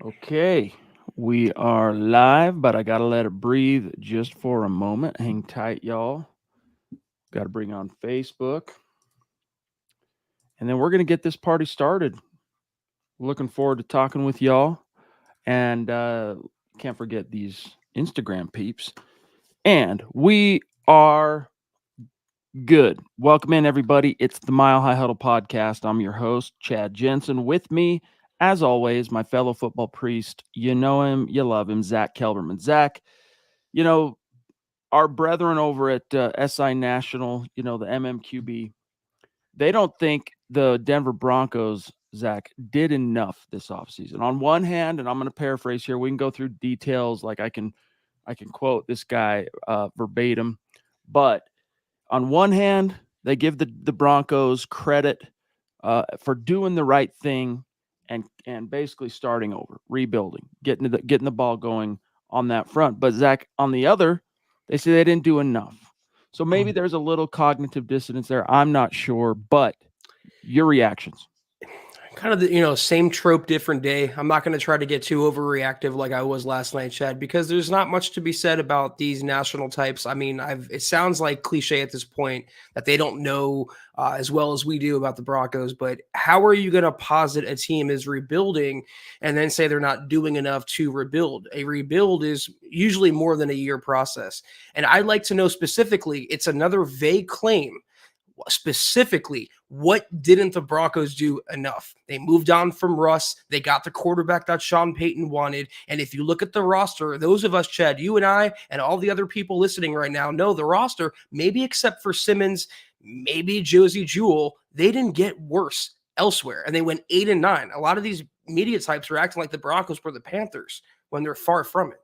Okay, we are live, but I got to let it breathe just for a moment. Hang tight, y'all. Got to bring on Facebook. And then we're going to get this party started. Looking forward to talking with y'all. And can't forget these Instagram peeps. And we are good. Welcome in, everybody. It's the Mile High Huddle podcast. I'm your host, Chad Jensen. With me, as always, my fellow football priest. You know him, you love him, Zack Kelberman. Zack, you know, our brethren over at SI National, the MMQB, they don't think the Denver Broncos, Zack, did enough this offseason. On one hand, and I'm going to paraphrase here, we can go through details like I can quote this guy verbatim, but on one hand, they give the Broncos credit for doing the right thing and basically starting over, rebuilding, getting the ball going on that front. But Zack, on the other, they say they didn't do enough. So maybe there's a little cognitive dissonance there. I'm not sure, but your reactions. Kind of the same trope, different day. I'm not going to try to get too overreactive like I was last night, Chad, because there's not much to be said about these national types. I mean, it sounds like cliche at this point that they don't know as well as we do about the Broncos, but how are you going to posit a team is rebuilding and then say they're not doing enough to rebuild? A rebuild is usually more than a year process, and I'd like to know specifically, it's another vague claim. Specifically, what didn't the Broncos do enough? They moved on from Russ. They got the quarterback that Sean Payton wanted. And if you look at the roster, those of us, Chad, you and I, and all the other people listening right now know the roster, maybe except for Simmons, maybe Josey, Jewell, they didn't get worse elsewhere. And they went 8-9. A lot of these media types are acting like the Broncos were the Panthers when they're far from it.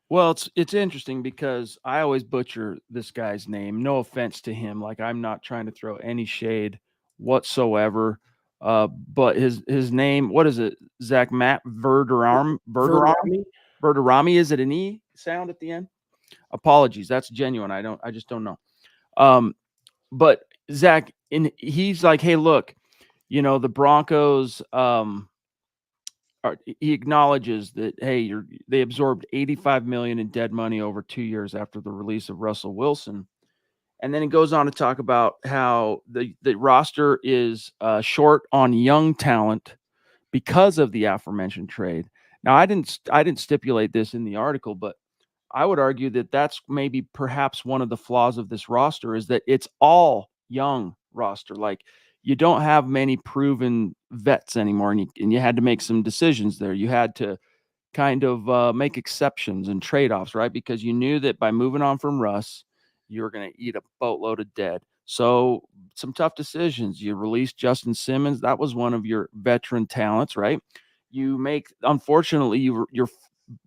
Well, it's interesting because I always butcher this guy's name. No offense to him. Like I'm not trying to throw any shade whatsoever. But his name, what is it? Zach Matt Verderami. Verderami. Is it an E sound at the end? Apologies. That's genuine. I just don't know. Um, but Zach, he's like, hey, look, the Broncos. He acknowledges that they absorbed 85 million in dead money over 2 years after the release of Russell Wilson. And then he goes on to talk about how the roster is short on young talent because of the aforementioned trade. Now I didn't stipulate this in the article, but I would argue that that's maybe perhaps one of the flaws of this roster is that it's all young roster. Like you don't have many proven vets anymore, and you had to make some decisions there. You had to kind of make exceptions and trade offs, right? Because you knew that by moving on from Russ, you were going to eat a boatload of dead. So some tough decisions. You released Justin Simmons. That was one of your veteran talents, right? Unfortunately, you're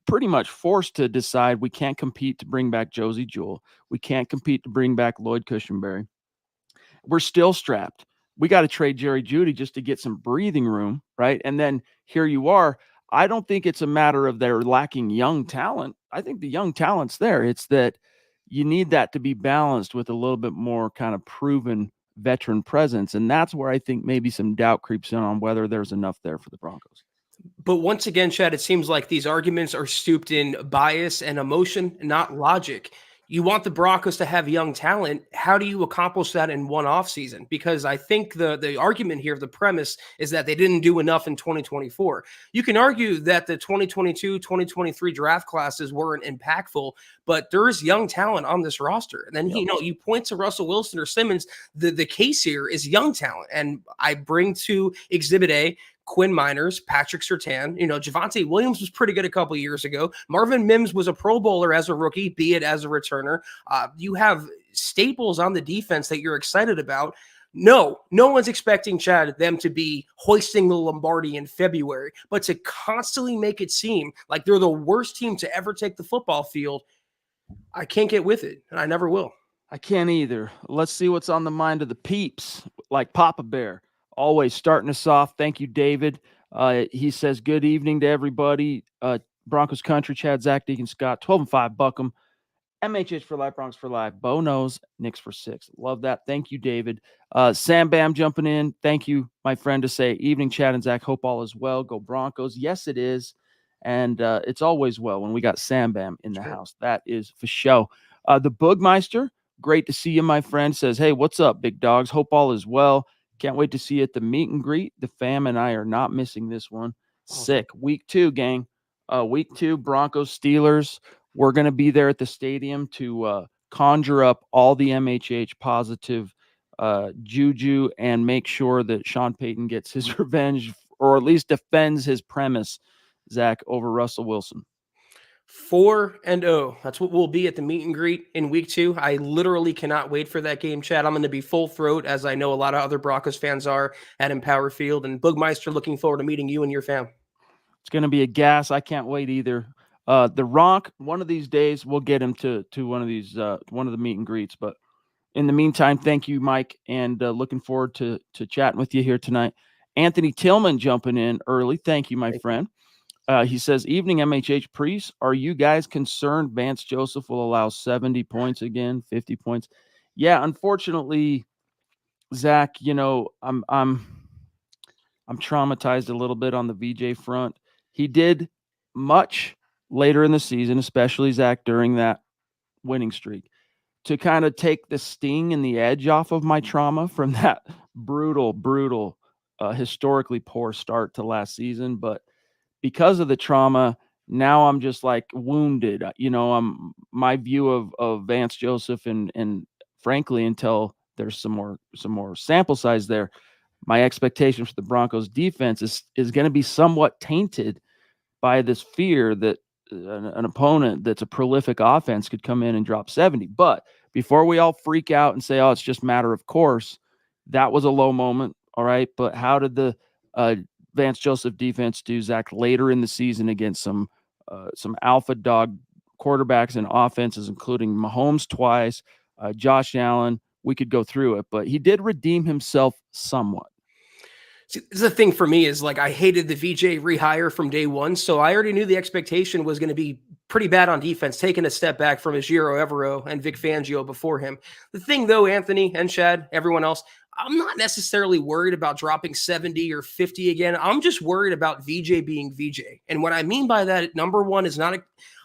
pretty much forced to decide we can't compete to bring back Josey Jewell. We can't compete to bring back Lloyd Cushenberry. We're still strapped. We got to trade Jerry Jeudy just to get some breathing room, right? And then here you are. I don't think it's a matter of they're lacking young talent. I think the young talent's there. It's that you need that to be balanced with a little bit more kind of proven veteran presence. And that's where I think maybe some doubt creeps in on whether there's enough there for the Broncos. But once again, Chad, it seems like these arguments are stooped in bias and emotion, not logic. You want the Broncos to have young talent. How do you accomplish that in one offseason? Because I think the argument here, the premise, is that they didn't do enough in 2024. You can argue that the 2022, 2023 draft classes weren't impactful, but there is young talent on this roster. And then, you point to Russell Wilson or Simmons, the case here is young talent. And I bring to Exhibit A Quinn Miners, Patrick Surtain. Javonte Williams was pretty good a couple years ago. Marvin Mims was a Pro Bowler as a rookie, be it as a returner. You have staples on the defense that you're excited about. No one's expecting, Chad, them to be hoisting the Lombardi in February, but to constantly make it seem like they're the worst team to ever take the football field, I can't get with it, and I never will. I can't either. Let's see what's on the mind of the peeps, like Papa Bear. Always starting us off. Thank you, David. He says, good evening to everybody. Broncos Country, Chad, Zach, Deacon, Scott, 12-5, Buckham. MHH for life, Broncos for life. Bo knows, Nix for 6. Love that. Thank you, David. Sam Bam jumping in. Thank you, my friend, to say, evening, Chad and Zach. Hope all is well. Go Broncos. Yes, it is. And it's always well when we got Sam Bam in the Sure. house. That is for show. The Boogmeister, great to see you, my friend, says, hey, what's up, big dogs? Hope all is well. Can't wait to see you at the meet and greet. The fam and I are not missing this one. Awesome. Sick. Week 2, gang. Week 2, Broncos, Steelers. We're going to be there at the stadium to conjure up all the MHH positive juju and make sure that Sean Payton gets his revenge, or at least defends his premise, Zach, over Russell Wilson. 4-0. That's what we'll be at the meet and greet in week 2. I literally cannot wait for that game, Chad. I'm going to be full throat, as I know a lot of other Broncos fans are at Empower Field. And Boogmeister, looking forward to meeting you and your fam. It's going to be a gas. I can't wait either. The Ronk, one of these days, we'll get him to one of these, one of the meet and greets. But in the meantime, thank you, Mike, and looking forward to chatting with you here tonight. Anthony Tillman jumping in early. Thank you, my friend. He says, evening MHH priests, are you guys concerned Vance Joseph will allow 70 points again, 50 points? Yeah, unfortunately, Zach, I'm traumatized a little bit on the VJ front. He did much later in the season, especially Zach, during that winning streak, to kind of take the sting and the edge off of my trauma from that brutal, historically poor start to last season. But because of the trauma, now I'm just like wounded. My view of Vance Joseph and frankly, until there's some more sample size there, my expectation for the Broncos defense is going to be somewhat tainted by this fear that an opponent that's a prolific offense could come in and drop 70. But before we all freak out and say, oh, it's just matter of course, that was a low moment. All right. But how did the Vance Joseph defense do, Zach, later in the season against some alpha dog quarterbacks and offenses, including Mahomes twice, Josh Allen? We could go through it, but he did redeem himself somewhat. See, the thing for me is, like, I hated the VJ rehire from day one, so I already knew the expectation was going to be pretty bad on defense, taking a step back from Ejiro Evero and Vic Fangio before him. The thing, though, Anthony and Chad, everyone else, I'm not necessarily worried about dropping 70 or 50 again. I'm just worried about VJ being VJ. And what I mean by that, number one, is not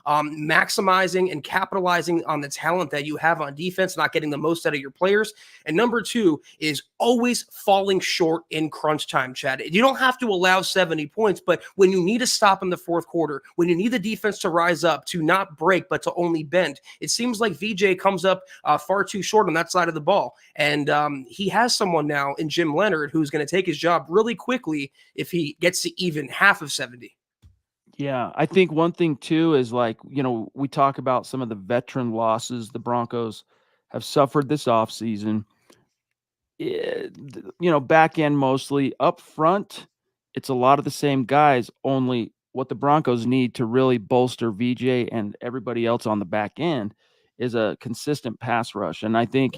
maximizing and capitalizing on the talent that you have on defense, not getting the most out of your players. And number two is always falling short in crunch time, Chad. You don't have to allow 70 points, but when you need to stop in the fourth quarter, when you need the defense to rise up, to not break, but to only bend, it seems like VJ comes up far too short on that side of the ball. And he has someone now in Jim Leonard who's going to take his job really quickly if he gets to even half of 70. Yeah, I think one thing too is, like, we talk about some of the veteran losses the Broncos have suffered this offseason. Back end mostly. Up front, it's a lot of the same guys, only what the Broncos need to really bolster VJ and everybody else on the back end is a consistent pass rush. And I think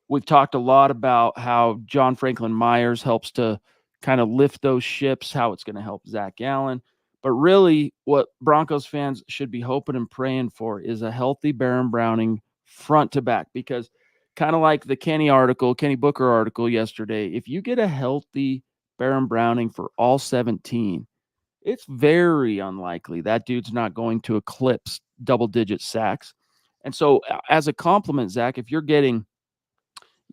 we've talked a lot about how John Franklin Myers helps to kind of lift those ships, how it's going to help Zach Allen. But really, what Broncos fans should be hoping and praying for is a healthy Baron Browning front to back, because kind of like the Kenny Booker article yesterday, if you get a healthy Baron Browning for all 17, it's very unlikely that dude's not going to eclipse double-digit sacks. And so as a compliment, Zach, if you're getting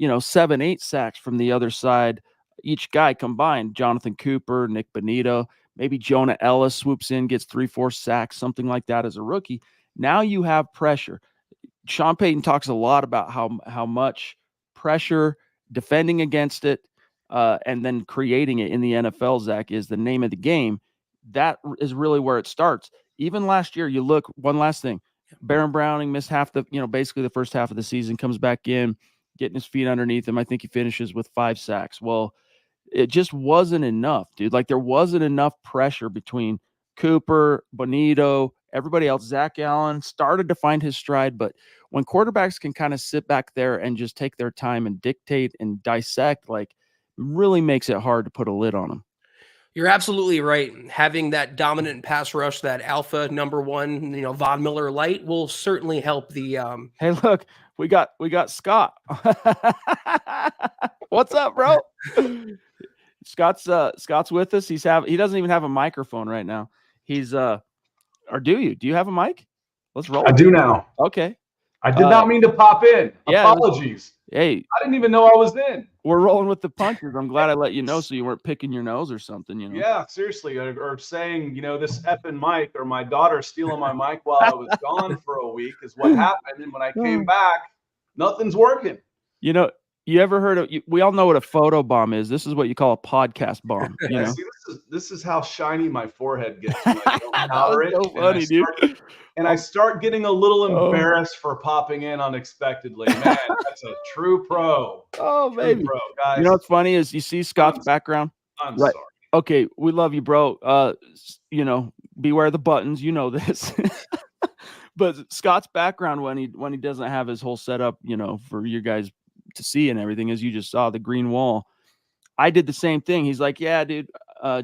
7-8 sacks from the other side, each guy combined, Jonathan Cooper, Nick Bonito, maybe Jonah Ellis swoops in, gets 3-4 sacks, something like that as a rookie. Now you have pressure. Sean Payton talks a lot about how much pressure, defending against it, and then creating it in the NFL, Zach, is the name of the game. That is really where it starts. Even last year, you look, one last thing, Baron Browning missed basically the first half of the season, comes back in, getting his feet underneath him. I think he finishes with 5 sacks. Well, it just wasn't enough, dude. Like, there wasn't enough pressure between Cooper, Bonito, everybody else. Zach Allen started to find his stride, but when quarterbacks can kind of sit back there and just take their time and dictate and dissect, like, really makes it hard to put a lid on them. You're absolutely right. Having that dominant pass rush, that alpha number one, Von Miller light, will certainly help the. Hey, look, we got Scott. What's up, bro? Scott's with us. He doesn't even have a microphone right now. He's or do you? Do you have a mic? Let's roll. I do now. Okay. I did not mean to pop in. Yeah, Apologies. Hey, I didn't even know I was in. We're rolling with the punches. I'm glad I let you know so you weren't picking your nose or something, you know. Yeah, seriously. Or saying, this effing mic, or my daughter stealing my mic while I was gone for a week is what happened. And when I came back, nothing's working. You ever heard of? We all know what a photo bomb is. This is what you call a podcast bomb. See, this is how shiny my forehead gets when I don't powder it. So funny, dude. And I start getting a little embarrassed for popping in unexpectedly. Man, that's a true pro. Oh, baby. Pro, guys. You know what's funny is you see Scott's background. I'm sorry. Okay, we love you, bro. Beware the buttons. You know this. But Scott's background when he doesn't have his whole setup, for you guys to see and everything, as you just saw the green wall. I did the same thing. He's like, yeah, dude,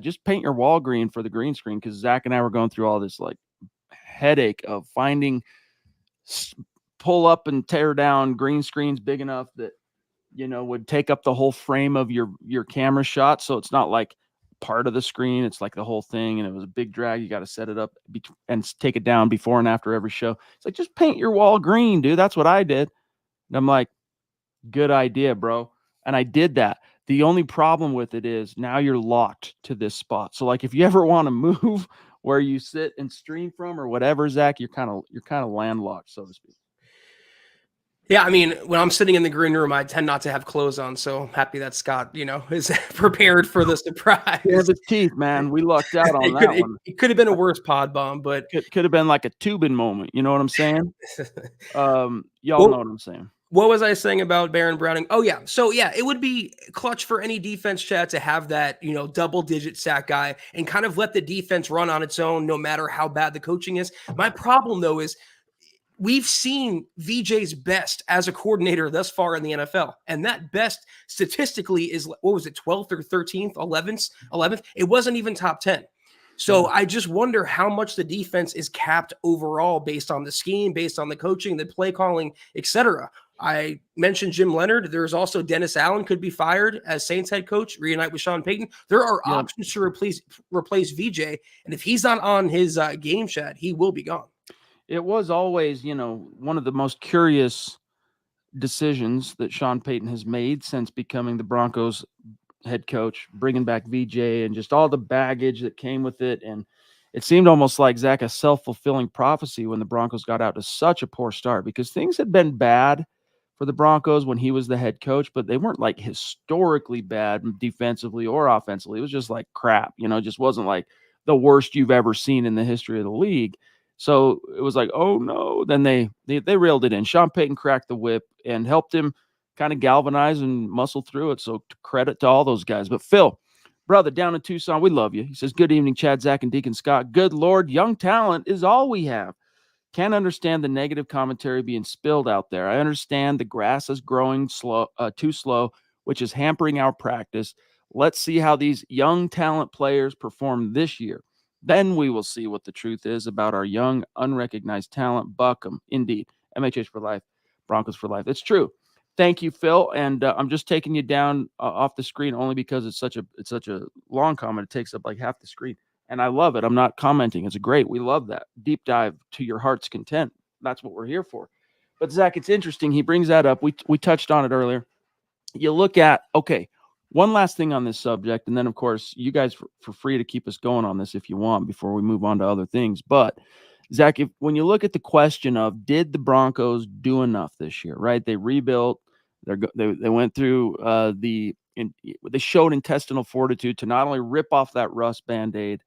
just paint your wall green for the green screen, because Zach and I were going through all this like headache of finding pull up and tear down green screens big enough that would take up the whole frame of your camera shot, so it's not like part of the screen, it's like the whole thing. And it was a big drag. You got to set it up and take it down before and after every show. It's like, just paint your wall green, dude. That's what I did. And I'm like, good idea, bro. And I did that. The only problem with it is now you're locked to this spot. So like if you ever want to move where you sit and stream from or whatever, Zach, you're kind of landlocked, so to speak. Yeah, I mean, when I'm sitting in the green room, I tend not to have clothes on. So I'm happy that Scott, is prepared for the surprise. Yeah, the teeth, man. We lucked out on that one. It could have been a worse pod bomb, but it could have been like a Tubin moment. You know what I'm saying? Y'all know what I'm saying. What was I saying about Baron Browning? Oh, yeah. So, yeah, it would be clutch for any defense, Chad, to have that, double-digit sack guy and kind of let the defense run on its own no matter how bad the coaching is. My problem, though, is we've seen VJ's best as a coordinator thus far in the NFL. And that best statistically is, 12th or 13th, 11th? It wasn't even top 10. So I just wonder how much the defense is capped overall based on the scheme, based on the coaching, the play calling, etc. I mentioned Jim Leonard. There's also Dennis Allen could be fired as Saints head coach, reunite with Sean Payton. There are options to replace VJ. And if he's not on his game, Chad, he will be gone. It was always, one of the most curious decisions that Sean Payton has made since becoming the Broncos head coach, bringing back VJ and just all the baggage that came with it. And it seemed almost like, Zach, a self-fulfilling prophecy when the Broncos got out to such a poor start, because things had been bad for the Broncos when he was the head coach, but they weren't like historically bad defensively or offensively. It was just like crap, it just wasn't like the worst you've ever seen in the history of the league. So it was like, oh no. Then they reeled it in. Sean Payton cracked the whip and helped him kind of galvanize and muscle through it. So credit to all those guys. But Phil, brother, down in Tucson, we love you. He says, good evening, Chad, Zach, and Deacon Scott. Good Lord, young talent is all we have. Can't understand the negative commentary being spilled out there. I understand the grass is growing too slow, which is hampering our practice. Let's see how these young talent players perform this year. Then we will see what the truth is about our young, unrecognized talent. Buck 'em. Indeed. MHH for life. Broncos for life. It's true. Thank you, Phil. And I'm just taking you down off the screen only because it's such a long comment. It takes up like half the screen. And I love it. I'm not commenting. It's great. We love that. Deep dive to your heart's content. That's what we're here for. But Zach, it's interesting. He brings that up. We touched on it earlier. You look at, okay, one last thing on this subject. And then, of course, you guys for free to keep us going on this if you want before we move on to other things. But Zach, when you look at the question of, did the Broncos do enough this year, right? They rebuilt. They went through they showed intestinal fortitude to not only rip off that rust Band-Aid,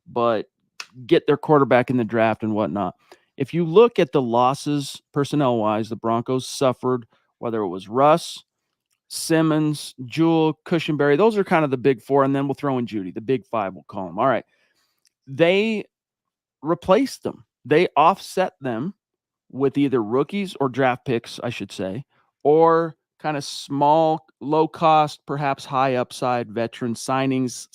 but get their quarterback in the draft and whatnot. If you look at the losses personnel-wise, the Broncos suffered, whether it was Russ, Simmons, Jewell, Cushenberry. Those are kind of the big four, and then we'll throw in Judy, the big five, we'll call them. All right. They replaced them. They offset them with either rookies or draft picks, I should say, or kind of small, low-cost, perhaps high upside veteran signings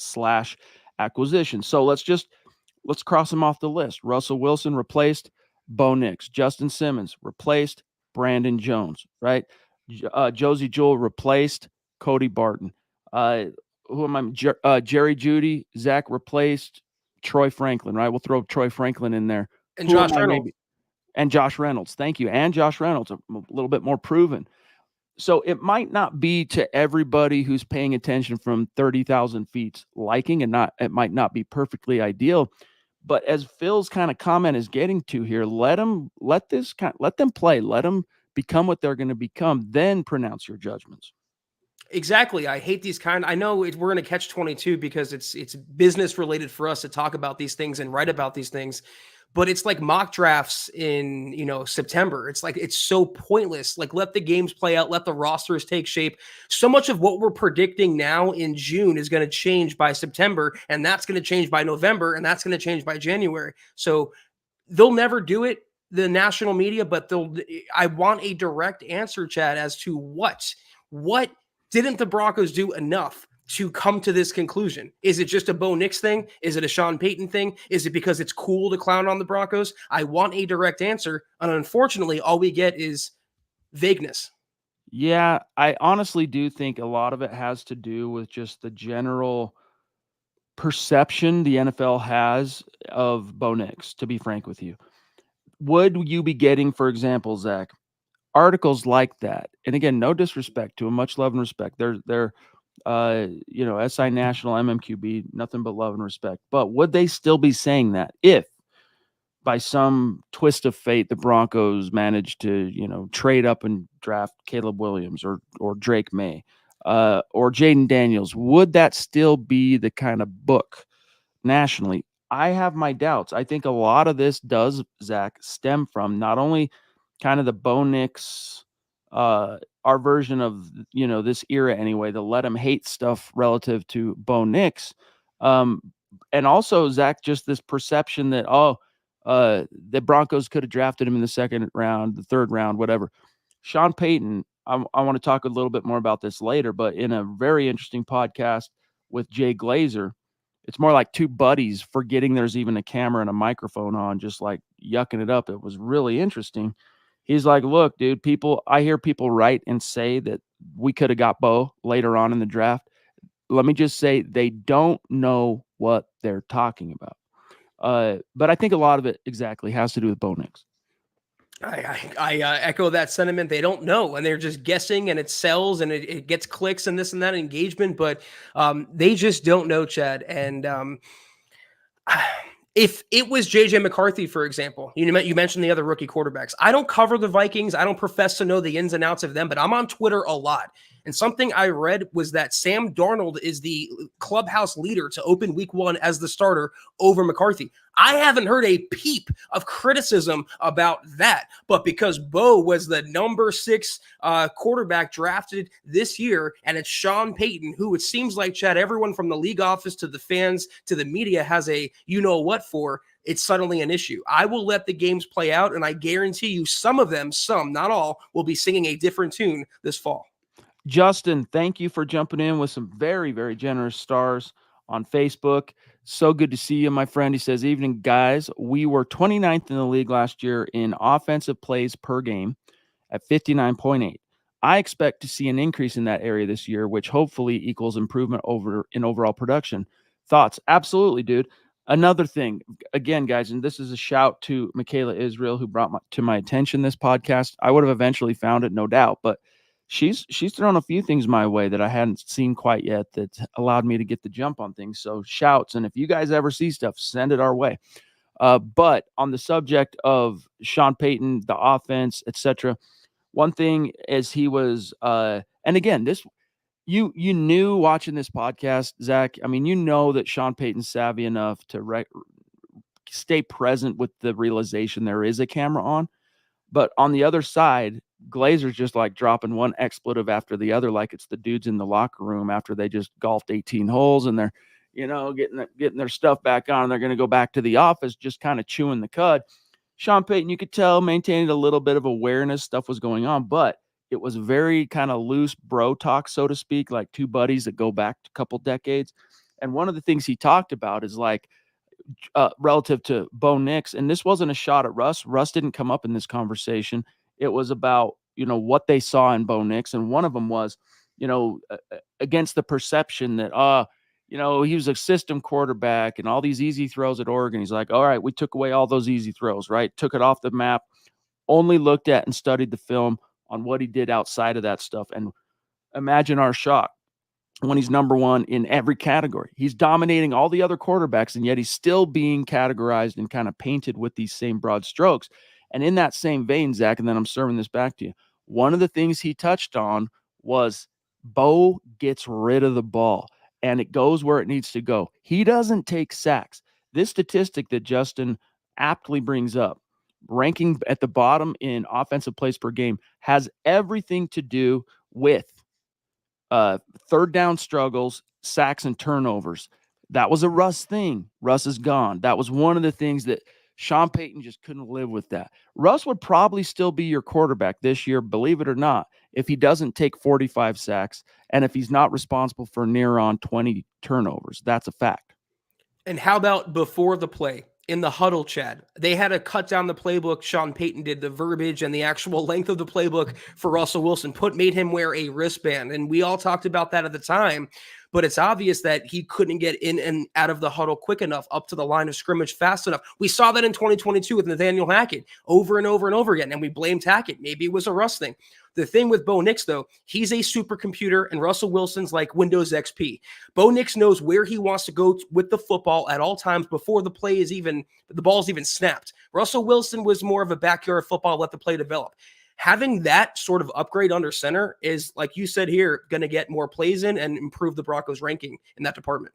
/ acquisition. So let's cross them off the list. Russell Wilson replaced Bo Nix. Justin Simmons replaced Brandon Jones, right? Josey Jewell replaced Cody Barton. Jerry Jeudy. Zach replaced Troy Franklin, right? We'll throw Troy Franklin in there. And Who Josh am I Reynolds. maybe? And Josh Reynolds. Thank you. And Josh Reynolds, a little bit more proven. So it might not be to everybody who's paying attention from 30,000 feet liking, and it might not be perfectly ideal. But as Phil's kind of comment is getting to here, let them play, let them become what they're going to become, then pronounce your judgments. Exactly. I hate these I know we're going to catch 22 because it's business related for us to talk about these things and write about these things. But it's like mock drafts in, September. It's like, it's so pointless. Like, let the games play out, let the rosters take shape. So much of what we're predicting now in June is going to change by September, and that's going to change by November, and that's going to change by January. So they'll never do it, the national media, but I want a direct answer, Chad, as to what didn't the Broncos do enough to come to this conclusion? Is it just a Bo Nix thing? Is it a Sean Payton thing? Is it because it's cool to clown on the Broncos? I want a direct answer. And unfortunately, all we get is vagueness. Yeah, I honestly do think a lot of it has to do with just the general perception the NFL has of Bo Nix, to be frank with you. Would you be getting, for example, Zach, articles like that? And again, no disrespect to him, much love and respect. They're SI National, MMQB, nothing but love and respect. But would they still be saying that if by some twist of fate the Broncos managed to, trade up and draft Caleb Williams or Drake May or Jaden Daniels? Would that still be the kind of book nationally? I have my doubts. I think a lot of this does, Zach, stem from not only kind of the Bo Nix, our version of, this era anyway, the let him hate stuff relative to Bo Nix. And also, Zach, just this perception that, the Broncos could have drafted him in the second round, the third round, whatever. Sean Payton, I want to talk a little bit more about this later, but in a very interesting podcast with Jay Glazer, it's more like two buddies forgetting there's even a camera and a microphone on, just like yucking it up. It was really interesting. He's like, look, dude, I hear people write and say that we could have got Bo later on in the draft. Let me just say they don't know what they're talking about. But I think a lot of it exactly has to do with Bo Nix. I echo that sentiment. They don't know, and they're just guessing, and it sells, and it gets clicks and this and that engagement, but they just don't know, Chad. And if it was JJ McCarthy, for example, you mentioned the other rookie quarterbacks. I don't cover the Vikings. I don't profess to know the ins and outs of them, but I'm on Twitter a lot. And something I read was that Sam Darnold is the clubhouse leader to open week 1 as the starter over McCarthy. I haven't heard a peep of criticism about that, but because Bo was the number 6 quarterback drafted this year, and it's Sean Payton, who it seems like, Chad, everyone from the league office to the fans to the media has a you-know-what for, it's suddenly an issue. I will let the games play out, and I guarantee you some of them, not all, will be singing a different tune this fall. Justin, thank you for jumping in with some very, very generous stars on Facebook. So good to see you, my friend. He says, evening, guys. We were 29th in the league last year in offensive plays per game at 59.8. I expect to see an increase in that area this year, which hopefully equals improvement in overall production. Thoughts? Absolutely, dude. Another thing, again, guys, and this is a shout to Michaela Israel, who brought to my attention this podcast. I would have eventually found it, no doubt, but she's thrown a few things my way that I hadn't seen quite yet that allowed me to get the jump on things. So shouts. And if you guys ever see stuff, send it our way. But on the subject of Sean Payton, the offense, etc., one thing is he was, and again, this, you knew watching this podcast, Zach, I mean, that Sean Payton's savvy enough to stay present with the realization there is a camera on. But on the other side, Glazer's just like dropping one expletive after the other, like it's the dudes in the locker room after they just golfed 18 holes and they're, getting their stuff back on. And they're going to go back to the office, just kind of chewing the cud. Sean Payton, you could tell, maintained a little bit of awareness. Stuff was going on, but it was very kind of loose bro talk, so to speak, like two buddies that go back a couple decades. And one of the things he talked about is like, relative to Bo Nix, and this wasn't a shot at Russ. Russ didn't come up in this conversation. It was about, what they saw in Bo Nix. And one of them was, against the perception that, he was a system quarterback and all these easy throws at Oregon. He's like, all right, we took away all those easy throws, right? Took it off the map, only looked at and studied the film on what he did outside of that stuff. And imagine our shock when he's number one in every category. He's dominating all the other quarterbacks, and yet he's still being categorized and kind of painted with these same broad strokes. And in that same vein, Zach, and then I'm serving this back to you, one of the things he touched on was Bo gets rid of the ball, and it goes where it needs to go. He doesn't take sacks. This statistic that Justin aptly brings up, ranking at the bottom in offensive plays per game, has everything to do with third down struggles, sacks, and turnovers. That was a Russ thing. Russ is gone. That was one of the things that Sean Payton just couldn't live with that. Russ would probably still be your quarterback this year, believe it or not, if he doesn't take 45 sacks and if he's not responsible for near on 20 turnovers. That's a fact. And how about before the play? In the huddle, Chad, they had to cut down the playbook. Sean Payton did the verbiage and the actual length of the playbook for Russell Wilson, made him wear a wristband. And we all talked about that at the time, but it's obvious that he couldn't get in and out of the huddle quick enough, up to the line of scrimmage fast enough. We saw that in 2022 with Nathaniel Hackett over and over and over again, and we blamed Hackett. Maybe it was a Russ thing. The thing with Bo Nix, though, he's a supercomputer, and Russell Wilson's like Windows XP. Bo Nix knows where he wants to go with the football at all times before the ball's even snapped. Russell Wilson was more of a backyard football, let the play develop. Having that sort of upgrade under center is, like you said here, going to get more plays in and improve the Broncos' ranking in that department.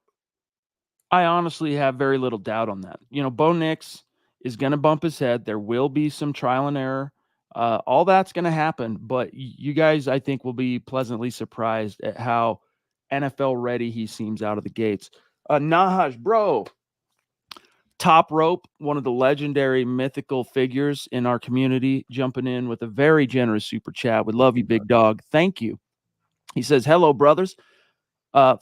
I honestly have very little doubt on that. Bo Nix is going to bump his head. There will be some trial and error. All that's going to happen, but you guys, I think, will be pleasantly surprised at how NFL ready he seems out of the gates. Nahaj, bro, Top Rope, one of the legendary mythical figures in our community, jumping in with a very generous super chat. We love you, big dog. Thank you. He says, hello, brothers.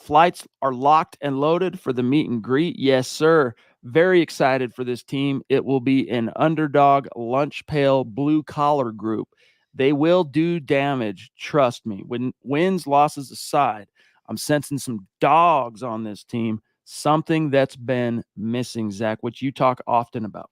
Flights are locked and loaded for the meet and greet. Yes, sir. Very excited for this team. It will be an underdog, lunch pail, blue-collar group. They will do damage, trust me. When wins, losses aside, I'm sensing some dogs on this team, something that's been missing, Zach, which you talk often about.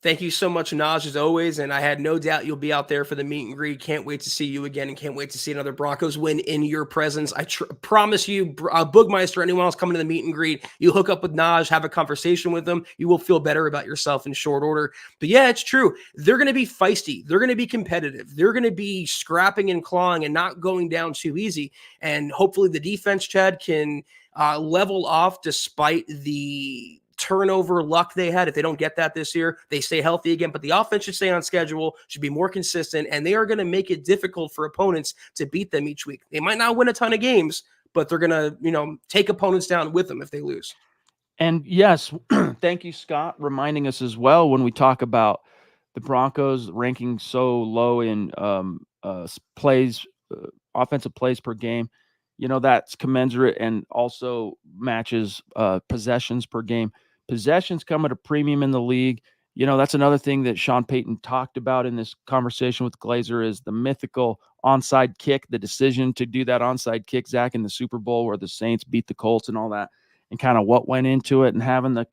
Thank you so much, Naj, as always, and I had no doubt you'll be out there for the meet and greet. Can't wait to see you again, and can't wait to see another Broncos win in your presence. I promise you, Boogmeister, anyone else coming to the meet and greet, you hook up with Naj, have a conversation with them, you will feel better about yourself in short order. But yeah, it's true. They're going to be feisty. They're going to be competitive. They're going to be scrapping and clawing and not going down too easy. And hopefully the defense, Chad, can level off despite the turnover luck they had. If they don't get that this year, they stay healthy again, but the offense should stay on schedule, should be more consistent, and they are going to make it difficult for opponents to beat them each week. They might not win a ton of games, but they're going to, take opponents down with them if they lose. And yes, thank you, Scott, reminding us as well when we talk about the Broncos ranking so low in plays, offensive plays per game. That's commensurate and also matches possessions per game. Possessions come at a premium in the league. That's another thing that Sean Payton talked about in this conversation with Glazer is the mythical onside kick, the decision to do that onside kick, Zach, in the Super Bowl where the Saints beat the Colts and all that, and kind of what went into it and having the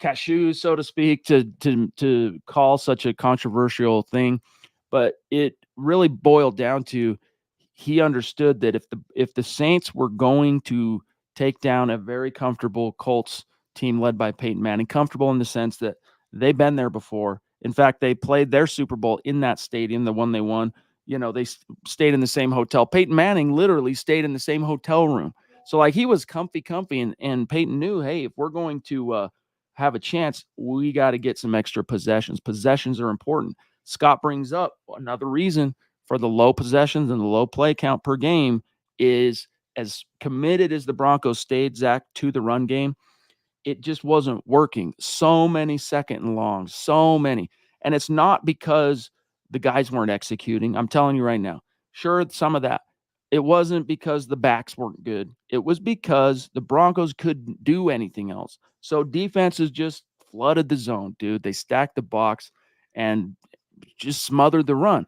cashews, so to speak, to call such a controversial thing. But it really boiled down to he understood that if the Saints were going to take down a very comfortable Colts team led by Peyton Manning, comfortable in the sense that they've been there before. In fact, they played their Super Bowl in that stadium, the one they won. They stayed in the same hotel. Peyton Manning literally stayed in the same hotel room. So he was comfy, and Peyton knew, hey, if we're going to have a chance, we got to get some extra possessions. Possessions are important. Scott brings up another reason for the low possessions and the low play count per game is as committed as the Broncos stayed, Zach, to the run game, it just wasn't working. So many second and longs, so many. And it's not because the guys weren't executing. I'm telling you right now. Sure, some of that. It wasn't because the backs weren't good. It was because the Broncos couldn't do anything else. So defenses just flooded the zone, dude. They stacked the box and just smothered the run.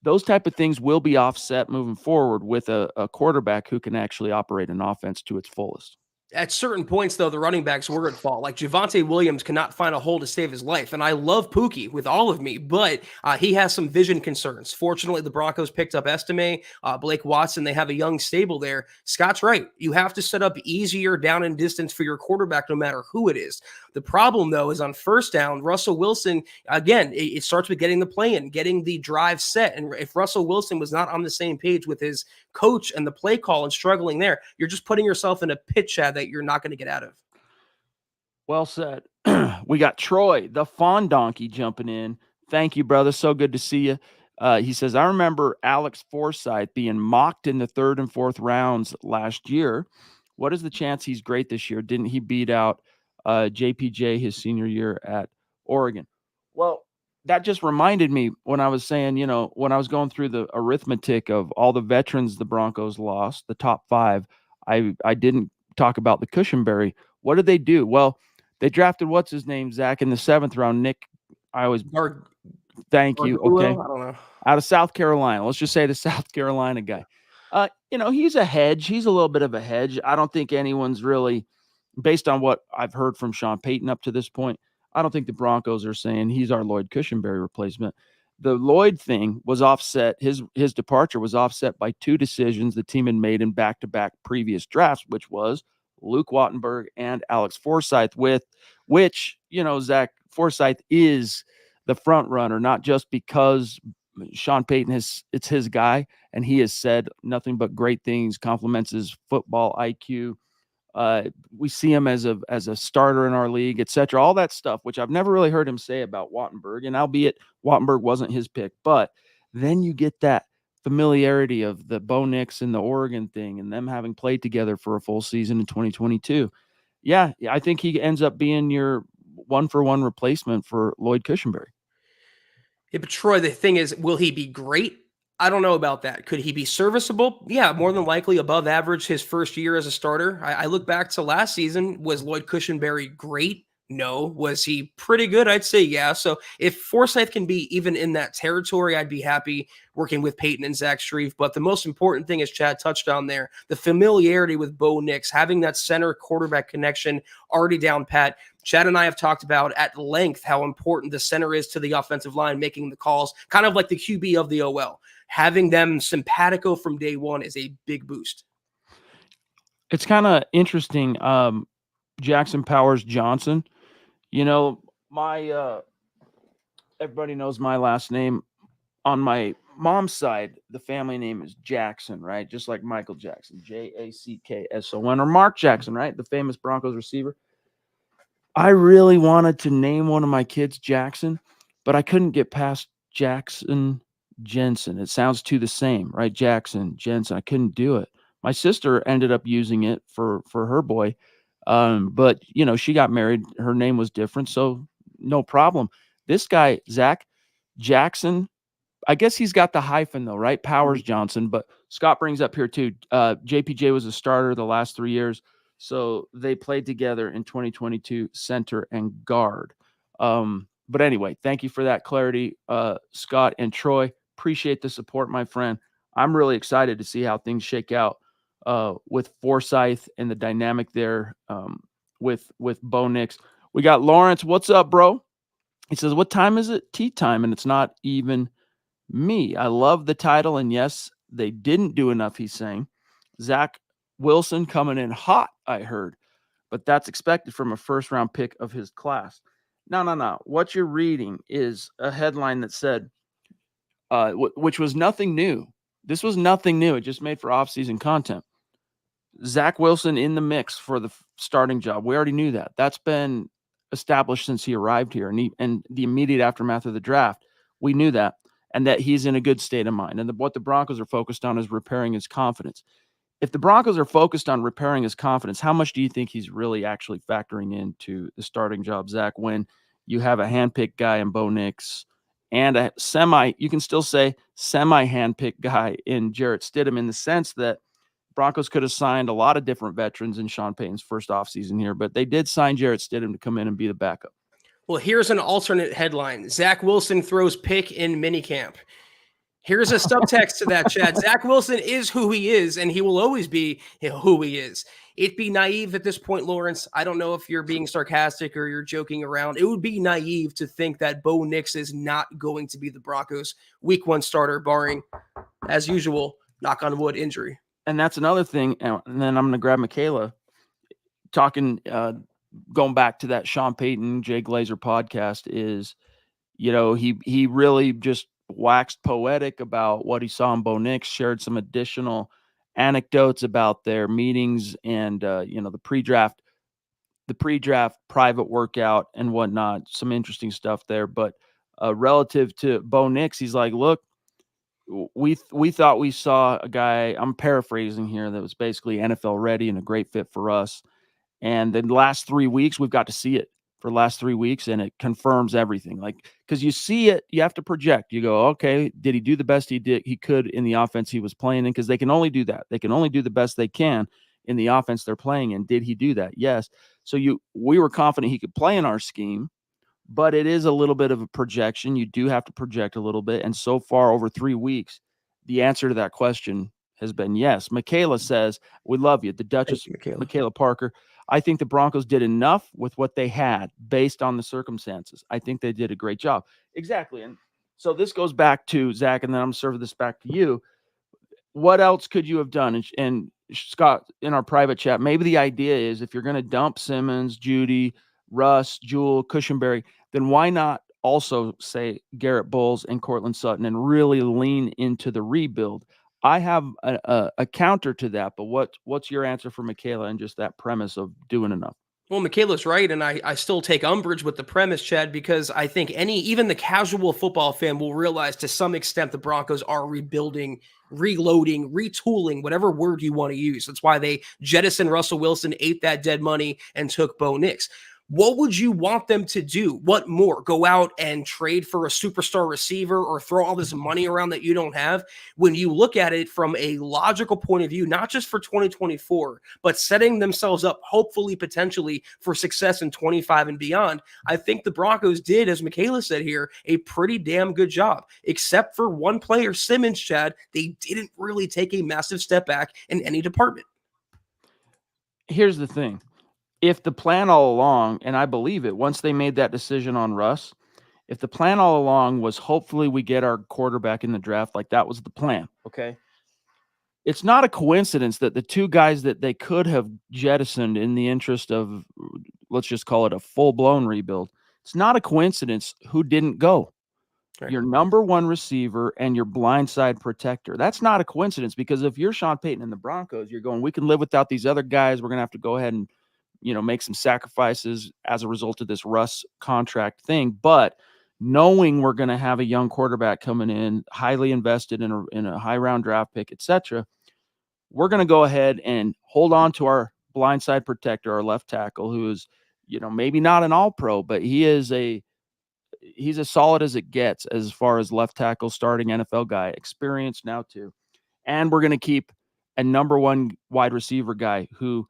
Those type of things will be offset moving forward with a quarterback who can actually operate an offense to its fullest. At certain points, though, the running backs were at fault. Like Javonte Williams cannot find a hole to save his life. And I love Pookie with all of me, but he has some vision concerns. Fortunately, the Broncos picked up Estime, Blake Watson. They have a young stable there. Scott's right. You have to set up easier down and distance for your quarterback, no matter who it is. The problem, though, is on first down, Russell Wilson, again, it starts with getting the play in, getting the drive set. And if Russell Wilson was not on the same page with his coach and the play call and struggling there, you're just putting yourself in a pit, Chad, that you're not going to get out of. Well said. We got Troy, the Fawn Donkey, jumping in. Thank you, brother. So good to see you. He says, I remember Alex Forsyth being mocked in the 3rd and 4th rounds last year. What is the chance he's great this year? Didn't he beat out JPJ his senior year at Oregon? Well, that just reminded me when I was saying, when I was going through the arithmetic of all the veterans the Broncos lost, the top 5, I didn't talk about the Cushenberry. What did they do? Well, they drafted what's his name, Zach, in the 7th round. Nick, thank you. Okay, I don't know. Out of South Carolina. Let's just say the South Carolina guy. He's a hedge. He's a little bit of a hedge. I don't think anyone's really, based on what I've heard from Sean Payton up to this point, I don't think the Broncos are saying he's our Lloyd Cushenberry replacement. The Lloyd thing was offset. His departure was offset by 2 decisions the team had made in back-to-back previous drafts, which was Luke Wattenberg and Alex Forsyth, which Zach Forsyth is the front runner, not just because Sean Payton it's his guy, and he has said nothing but great things, compliments his football IQ. We see him as a starter in our league, etc. All that stuff, which I've never really heard him say about Wattenberg, and albeit Wattenberg wasn't his pick, but then you get that familiarity of the Bo Nix and the Oregon thing and them having played together for a full season in 2022. Yeah, I think he ends up being your 1-for-1 replacement for Lloyd Cushenberry. Yeah, but Troy, the thing is, will he be great? I don't know about that. Could he be serviceable? Yeah, more than likely above average his first year as a starter. I look back to last season. Was Lloyd Cushenberry great? No. Was he pretty good? I'd say yeah. So if Forsyth can be even in that territory, I'd be happy working with Peyton and Zach Shreve. But the most important thing, as Chad touched on there, the familiarity with Bo Nix, having that center quarterback connection already down pat. Chad and I have talked about at length how important the center is to the offensive line, making the calls, kind of like the QB of the OL. Having them simpatico from day one is a big boost. It's kind of interesting. Jackson Powers Johnson, my everybody knows my last name. On my mom's side, the family name is Jackson, right? Just like Michael Jackson, Jackson, or Mark Jackson, right? The famous Broncos receiver. I really wanted to name one of my kids Jackson, but I couldn't get past Jackson Jensen. It sounds too the same, right? Jackson, Jensen. I couldn't do it. My sister ended up using it for her boy. But she got married. Her name was different, so no problem. This guy, Zach Jackson, I guess he's got the hyphen though, right? Powers Johnson. But Scott brings up here too. JPJ was a starter the last 3 years. So they played together in 2022, center and guard. But anyway, thank you for that clarity, Scott and Troy. Appreciate the support, my friend. I'm really excited to see how things shake out with Forsyth and the dynamic there with Bo Nix. We got Lawrence. What's up, bro? He says, what time is it? Tea time, and it's not even me. I love the title, and yes, they didn't do enough, he's saying. Zach Wilson coming in hot, I heard, but that's expected from a first-round pick of his class. No. What you're reading is a headline that said, which was nothing new. This was nothing new. It just made for off-season content. Zach Wilson in the mix for the starting job. We already knew that. That's been established since he arrived here, and the immediate aftermath of the draft. We knew that, and that he's in a good state of mind. And what the Broncos are focused on is repairing his confidence. If the Broncos are focused on repairing his confidence, how much do you think he's really actually factoring into the starting job, Zach, when you have a handpicked guy in Bo Nix and a you can still say semi-handpicked guy in Jarrett Stidham, in the sense that Broncos could have signed a lot of different veterans in Sean Payton's first offseason here, but they did sign Jarrett Stidham to come in and be the backup. Well, here's an alternate headline. Zach Wilson throws pick in minicamp. Here's a subtext to that, Chad. Zach Wilson is who he is, and he will always be who he is. It'd be naive at this point, Lawrence. I don't know if you're being sarcastic or you're joking around. It would be naive to think that Bo Nix is not going to be the Broncos' week 1 starter, barring, as usual, knock on wood, injury. And that's another thing. And then I'm going to grab Michaela talking, going back to that Sean Payton, Jay Glazer podcast is, he really just waxed poetic about what he saw in Bo Nix, shared some additional anecdotes about their meetings and, the pre-draft private workout and whatnot, some interesting stuff there. But relative to Bo Nix, he's like, look, we thought we saw a guy, I'm paraphrasing here, that was basically NFL ready and a great fit for us. And the last 3 weeks, we've got to see it for the last 3 weeks, and it confirms everything. Like, because you see it, you have to project. You go, okay, did he do the best he could in the offense he was playing in? Because they can only do that. They can only do the best they can in the offense they're playing in. Did he do that? Yes. So we were confident he could play in our scheme, but it is a little bit of a projection. You do have to project a little bit. And so far, over 3 weeks, the answer to that question has been yes. Michaela says, we love you. The Duchess, Michaela Parker. I think the Broncos did enough with what they had based on the circumstances. I think they did a great job. Exactly. And so this goes back to Zach, and then I'm serving this back to you. What else could you have done? And Scott, in our private chat, maybe the idea is if you're going to dump Simmons, Judy, Russ, Jewell, Cushenberry, then why not also say Garrett Bowles and Cortland Sutton and really lean into the rebuild? I have a counter to that, but what's your answer for Michaela and just that premise of doing enough? Well, Michaela's right, and I still take umbrage with the premise, Chad, because I think even the casual football fan will realize to some extent the Broncos are rebuilding, reloading, retooling, whatever word you want to use. That's why they jettisoned Russell Wilson, ate that dead money, and took Bo Nix. What would you want them to do? What more? Go out and trade for a superstar receiver or throw all this money around that you don't have? When you look at it from a logical point of view, not just for 2024, but setting themselves up, hopefully, potentially for success in 25 and beyond, I think the Broncos did, as Michaela said here, a pretty damn good job. Except for one player, Simmons, Chad, they didn't really take a massive step back in any department. Here's the thing. If the plan all along, and I believe it, once they made that decision on Russ, if the plan all along was hopefully we get our quarterback in the draft, like that was the plan, okay? It's not a coincidence that the two guys that they could have jettisoned in the interest of, let's just call it a full-blown rebuild, it's not a coincidence who didn't go. Right. Your number one receiver and your blindside protector. That's not a coincidence, because if you're Sean Payton and the Broncos, you're going, we can live without these other guys. We're going to have to go ahead and make some sacrifices as a result of this Russ contract thing. But knowing we're going to have a young quarterback coming in, highly invested in a high round draft pick, etc., we're going to go ahead and hold on to our blindside protector, our left tackle, who is, maybe not an all-pro, but he's as solid as it gets as far as left tackle, starting NFL guy, experienced now too. And we're going to keep a number one wide receiver guy who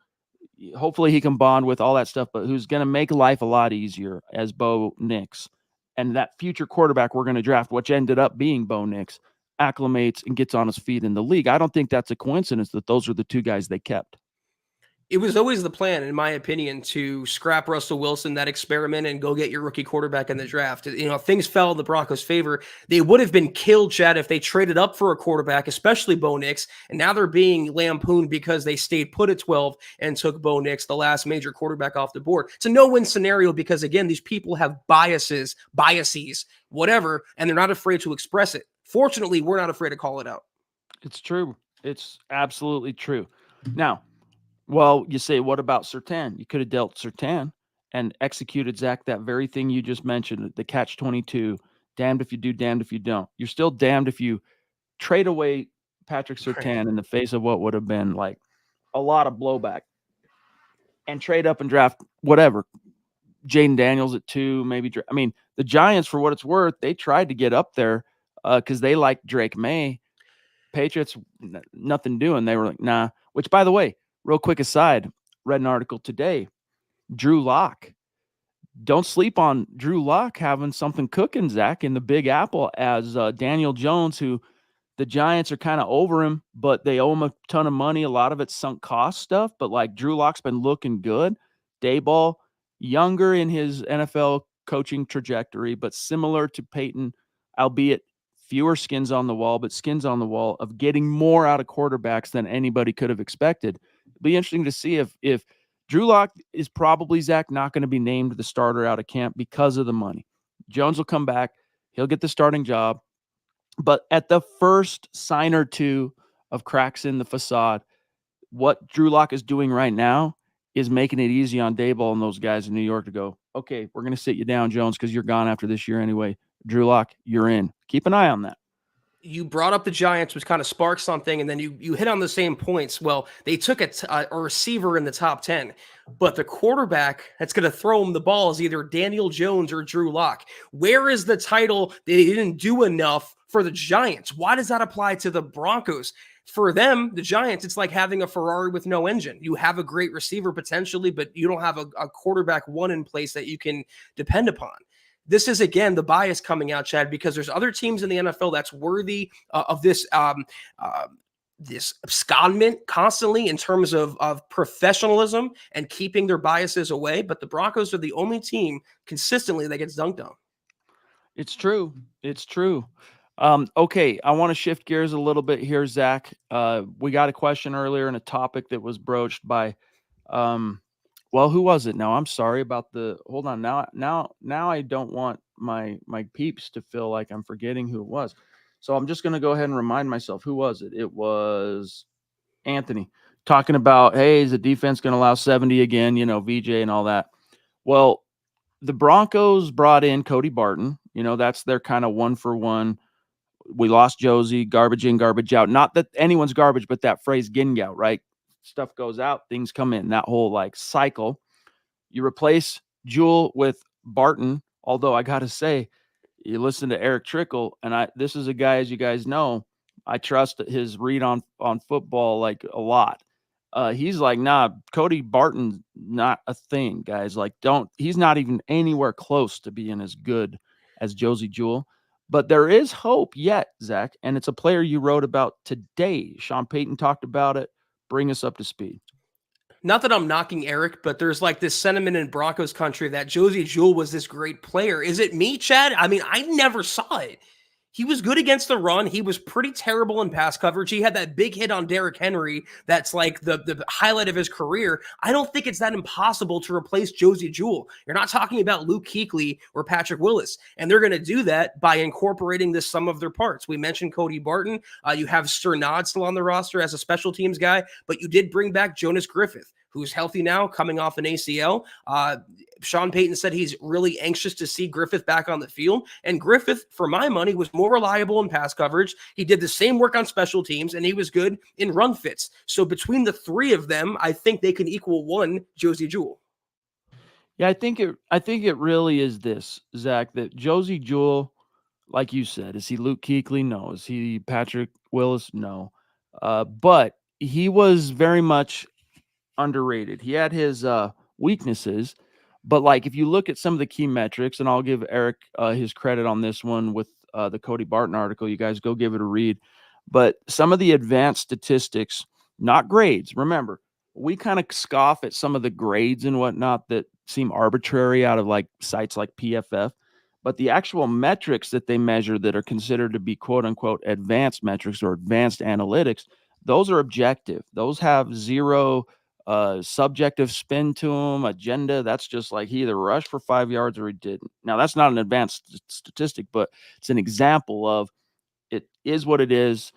hopefully he can bond with all that stuff, but who's going to make life a lot easier as Bo Nix. And that future quarterback we're going to draft, which ended up being Bo Nix, acclimates and gets on his feet in the league. I don't think that's a coincidence that those are the two guys they kept. It was always the plan, in my opinion, to scrap Russell Wilson, that experiment, and go get your rookie quarterback in the draft. Things fell in the Broncos' favor. They would have been killed, Chad, if they traded up for a quarterback, especially Bo Nix. And now they're being lampooned because they stayed put at 12 and took Bo Nix, the last major quarterback, off the board. It's a no-win scenario because, again, these people have biases, whatever, and they're not afraid to express it. Fortunately, we're not afraid to call it out. It's true. It's absolutely true. Now, well, you say, what about Surtain? You could have dealt Surtain and executed, Zach, that very thing you just mentioned, the catch-22, damned if you do, damned if you don't. You're still damned if you trade away Patrick Surtain in the face of what would have been like a lot of blowback, and trade up and draft whatever, Jaden Daniels at 2, maybe. I mean, the Giants, for what it's worth, they tried to get up there because they liked Drake May. Patriots, nothing doing. They were like, nah, which, by the way, real quick aside, read an article today. Drew Lock. Don't sleep on Drew Lock having something cooking, Zach, in the Big Apple, as Daniel Jones, who the Giants are kind of over him, but they owe him a ton of money. A lot of it's sunk cost stuff, but like Drew Lock's been looking good. Dayball, younger in his NFL coaching trajectory, but similar to Peyton, albeit fewer skins on the wall, but skins on the wall of getting more out of quarterbacks than anybody could have expected. It'll be interesting to see if Drew Lock is probably, Zach, not going to be named the starter out of camp because of the money. Jones will come back. He'll get the starting job. But at the first sign or two of cracks in the facade, what Drew Lock is doing right now is making it easy on Dayball and those guys in New York to go, okay, we're going to sit you down, Jones, because you're gone after this year anyway. Drew Lock, you're in. Keep an eye on that. You brought up the Giants, which kind of sparked something, and then you hit on the same points. Well, they took a receiver in the top 10, but the quarterback that's going to throw him the ball is either Daniel Jones or Drew Lock. Where is the title? They didn't do enough for the Giants. Why does that apply to the Broncos? For them, the Giants, it's like having a Ferrari with no engine. You have a great receiver potentially, but you don't have a quarterback one in place that you can depend upon. This is, again, the bias coming out, Chad, because there's other teams in the NFL that's worthy of this this abscondment constantly in terms of professionalism and keeping their biases away. But the Broncos are the only team consistently that gets dunked on. It's true. It's true. Okay, I want to shift gears a little bit here, Zach. We got a question earlier and a topic that was broached by well, who was it? Now, I'm sorry about the hold on. Now I don't want my peeps to feel like I'm forgetting who it was. So I'm just going to go ahead and remind myself. Who was it? It was Anthony talking about, hey, is the defense going to allow 70 again, VJ and all that. Well, the Broncos brought in Cody Barton. That's their kind of 1-for-1. We lost Josey, garbage in, garbage out. Not that anyone's garbage, but that phrase getting out, right? Stuff goes out, things come in, that whole like cycle. You replace Jewell with Barton, although I got to say, you listen to Eric Trickle, and this is a guy, as you guys know, I trust his read on football like a lot. He's like, nah, Cody Barton's not a thing, guys. Like, he's not even anywhere close to being as good as Josey Jewell. But there is hope yet, Zach, and it's a player you wrote about today. Sean Payton talked about it. Bring us up to speed. Not that I'm knocking Eric, but there's like this sentiment in Broncos country that Josey Jewell was this great player. Is it me, Chad? I mean, I never saw it. He was good against the run. He was pretty terrible in pass coverage. He had that big hit on Derrick Henry. That's like the highlight of his career. I don't think it's that impossible to replace Josey Jewell. You're not talking about Luke Kuechly or Patrick Willis. And they're going to do that by incorporating the sum of their parts. We mentioned Cody Barton. You have Sternad still on the roster as a special teams guy, but you did bring back Jonas Griffith, who's healthy now, coming off an ACL. Sean Payton said he's really anxious to see Griffith back on the field. And Griffith, for my money, was more reliable in pass coverage. He did the same work on special teams, and he was good in run fits. So between the three of them, I think they can equal one Josey Jewell. Yeah, I think it really is this, Zach, that Josey Jewell, like you said, is he Luke Kuechly? No. Is he Patrick Willis? No. But he was very much underrated. He had his weaknesses, but like if you look at some of the key metrics, and I'll give Eric his credit on this one with the Cody Barton article, you guys go give it a read. But some of the advanced statistics, not grades. Remember, we kind of scoff at some of the grades and whatnot that seem arbitrary out of like sites like PFF, but the actual metrics that they measure that are considered to be quote unquote advanced metrics or advanced analytics, those are objective. Those have zero subjective spin to him, agenda. That's just like he either rushed for 5 yards or he didn't. Now, that's not an advanced statistic, but it's an example of it is what it is.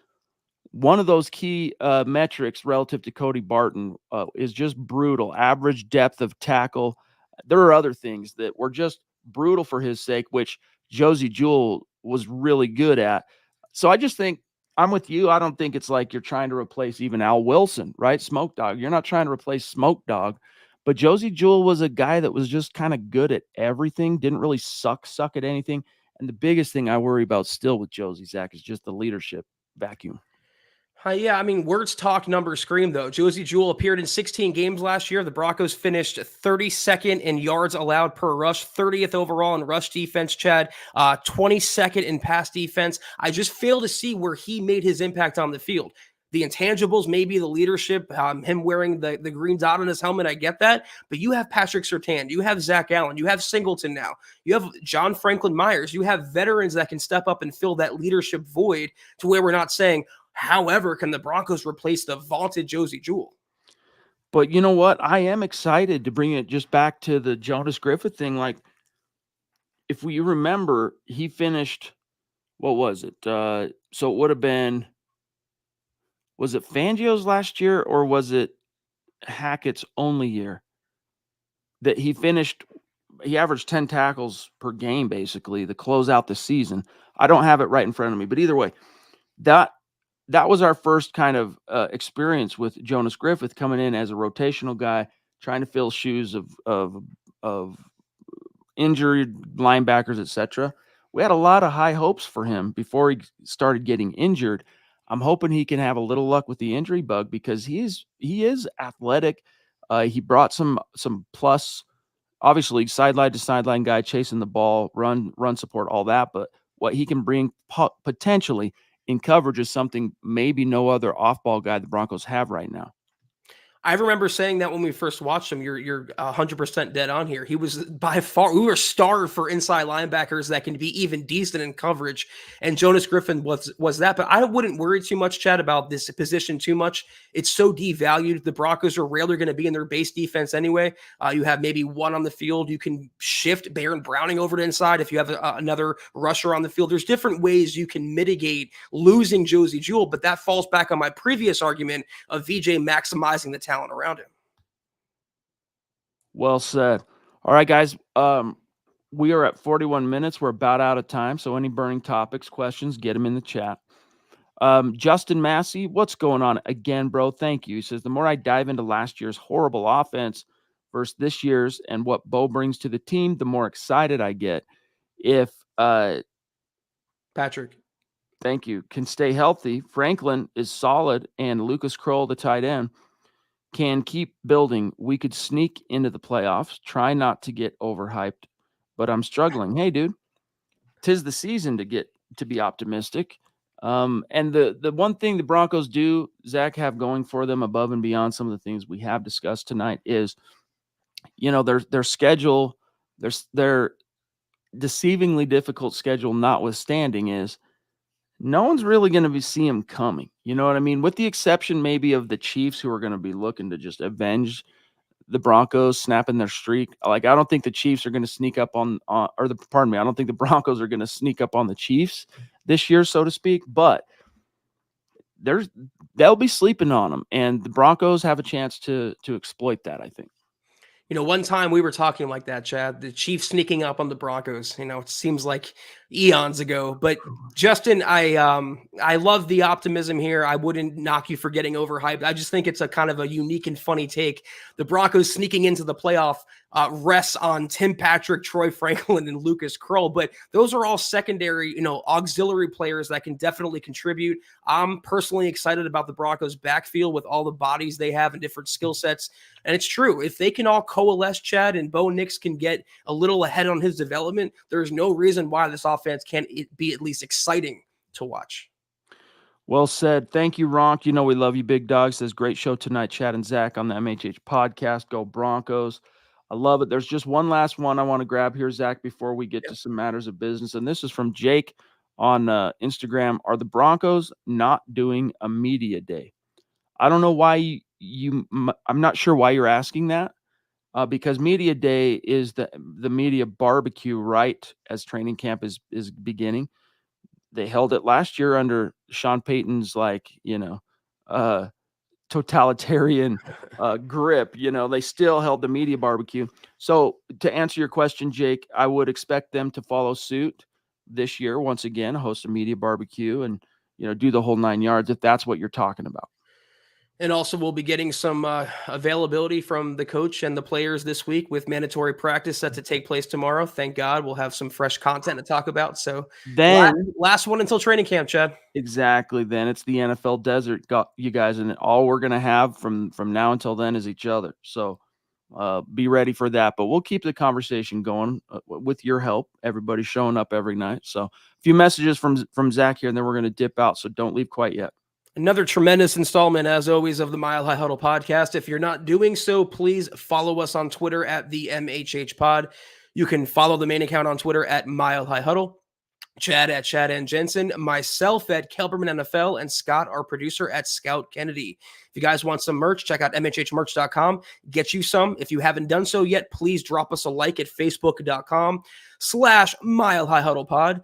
One of those key metrics relative to Cody Barton is just brutal. Average depth of tackle. There are other things that were just brutal for his sake, which Josey Jewell was really good at. So I just think I'm with you. I don't think it's like you're trying to replace even Al Wilson, right? Smoke Dog. You're not trying to replace Smoke Dog. But Josey Jewell was a guy that was just kind of good at everything, didn't really suck at anything. And the biggest thing I worry about still with Josey, Zach, is just the leadership vacuum. Yeah, I mean, words talk, numbers scream, though. Jewell appeared in 16 games last year. The Broncos finished 32nd in yards allowed per rush, 30th overall in rush defense, Chad, 22nd in pass defense. I just fail to see where he made his impact on the field. The intangibles, maybe the leadership, him wearing the green dot on his helmet, I get that. But you have Patrick Surtain, you have Zach Allen, you have Singleton now, you have John Franklin Myers, you have veterans that can step up and fill that leadership void to where we're not saying, however, can the Broncos replace the vaunted Josey Jewell? But you know what? I am excited to bring it just back to the Jonas Griffith thing. Like, if you remember, he finished, what was it? So it would have been, was it Fangio's last year or was it Hackett's only year that he finished? He averaged 10 tackles per game, basically, to close out the season. I don't have it right in front of me, but either way, that was our first kind of experience with Jonas Griffith coming in as a rotational guy, trying to fill shoes of injured linebackers, etc. We had a lot of high hopes for him before he started getting injured. I'm hoping he can have a little luck with the injury bug because he is athletic. He brought some plus, obviously sideline to sideline guy, chasing the ball, run support, all that. But what he can bring potentially in coverage is something maybe no other off-ball guy the Broncos have right now. I remember saying that when we first watched him. You're 100% dead on here. He was by far, we were starved for inside linebackers that can be even decent in coverage, and Jonas Griffin was that. But I wouldn't worry too much, Chad, about this position too much. It's so devalued. The Broncos are rarely going to be in their base defense anyway. You have maybe one on the field. You can shift Baron Browning over to inside if you have another rusher on the field. There's different ways you can mitigate losing Josey Jewell, but that falls back on my previous argument of VJ maximizing the talent around him. Well said. All right, guys. We are at 41 minutes. We're about out of time. So any burning topics, questions, get them in the chat. Justin Massey, what's going on again, bro? Thank you. He says, the more I dive into last year's horrible offense versus this year's and what Bo brings to the team, the more excited I get. If Patrick, thank you, can stay healthy, Franklin is solid, and Lucas Kroll, the tight end, can keep building, we could sneak into the playoffs. Try not to get overhyped, but I'm struggling. Hey, dude, 'tis the season to be optimistic. And the one thing the Broncos do, Zach, have going for them above and beyond some of the things we have discussed tonight is, their schedule, their deceivingly difficult schedule notwithstanding, is no one's really going to see him coming. You know what I mean? With the exception maybe of the Chiefs, who are going to be looking to just avenge the Broncos snapping their streak. Like, I don't think the Chiefs are going to sneak up I don't think the Broncos are going to sneak up on the Chiefs this year, so to speak, but they'll be sleeping on them, and the Broncos have a chance to exploit that, I think. One time we were talking like that, Chad, the Chiefs sneaking up on the Broncos. It seems like eons ago. But Justin, I love the optimism here. I wouldn't knock you for getting overhyped. I just think it's a kind of a unique and funny take. The Broncos sneaking into the playoff rests on Tim Patrick, Troy Franklin, and Lucas Kroll. But those are all secondary, auxiliary players that can definitely contribute. I'm personally excited about the Broncos backfield with all the bodies they have and different skill sets. And it's true. If they can all coalesce, Chad, and Bo Nix can get a little ahead on his development, there's no reason why this offense can't be at least exciting to watch. Well said. Thank you, Ronk. We love you, big dog. Says, great show tonight, Chad and Zach on the MHH podcast. Go Broncos. I love it. There's just one last one I want to grab here, Zach, before we get to some matters of business. And this is from Jake on Instagram. Are the Broncos not doing a media day? I don't know why I'm not sure why you're asking that, because media day is the media barbecue right as training camp is beginning. They held it last year under Sean Payton's totalitarian grip. They still held the media barbecue. So to answer your question, Jake, I would expect them to follow suit this year. Once again, host a media barbecue and, do the whole 9 yards, if that's what you're talking about. And also, we'll be getting some availability from the coach and the players this week with mandatory practice set to take place tomorrow. Thank God we'll have some fresh content to talk about. So Then last one until training camp, Chad. exactly. Then it's the NFL desert, got you guys, and all we're gonna have from now until then is each other. So be ready for that. But we'll keep the conversation going with your help. Everybody showing up every night. So a few messages from Zach here, and then we're gonna dip out. So don't leave quite yet. Another tremendous installment, as always, of the Mile High Huddle podcast. If you're not doing so, please follow us on Twitter at the MHH Pod. You can follow the main account on Twitter at Mile High Huddle. Chad at Chad and Jensen, myself at Kelberman NFL, and Scott, our producer, at Scout Kennedy. If you guys want some merch, check out mhhmerch.com. Get you some. If you haven't done so yet, please drop us a like at facebook.com/Mile High Huddle Pod.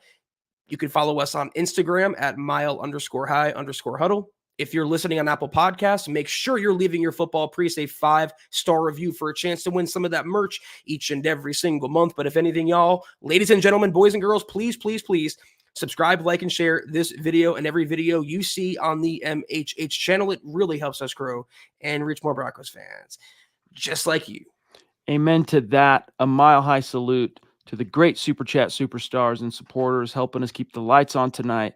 You can follow us on Instagram at mile_high_huddle. If you're listening on Apple Podcasts, make sure you're leaving your Football Priest a 5-star review for a chance to win some of that merch each and every single month. But if anything, y'all, ladies and gentlemen, boys and girls, please, please, please subscribe, like, and share this video and every video you see on the MHH channel. It really helps us grow and reach more Broncos fans just like you. Amen to that. A mile-high salute to the great Super Chat superstars and supporters helping us keep the lights on tonight.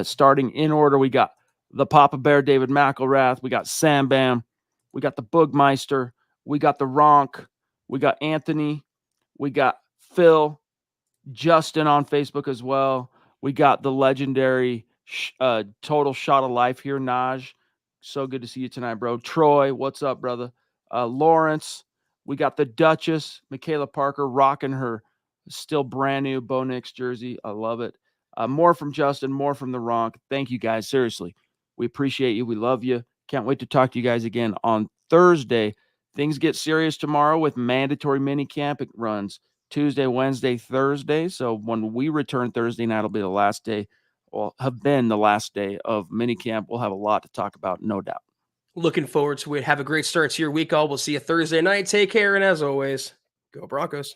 Starting in order, we got the Papa Bear, David McElrath. We got Sam Bam. We got the Boogmeister. We got the Ronk. We got Anthony. We got Phil. Justin on Facebook as well. We got the legendary Total Shot of Life here, Naj. So good to see you tonight, bro. Troy, what's up, brother? Lawrence. We got the Duchess, Michaela Parker, rocking her still brand new Bo Nix jersey. I love it. More from Justin, more from the Ronk. Thank you guys. Seriously, we appreciate you. We love you. Can't wait to talk to you guys again on Thursday. Things get serious tomorrow with mandatory mini camp. It runs Tuesday, Wednesday, Thursday. So when we return Thursday night, it'll be the last day, or have been the last day of mini camp. We'll have a lot to talk about, no doubt. Looking forward to it. Have a great start to your week, all. We'll see you Thursday night. Take care, and as always, go Broncos.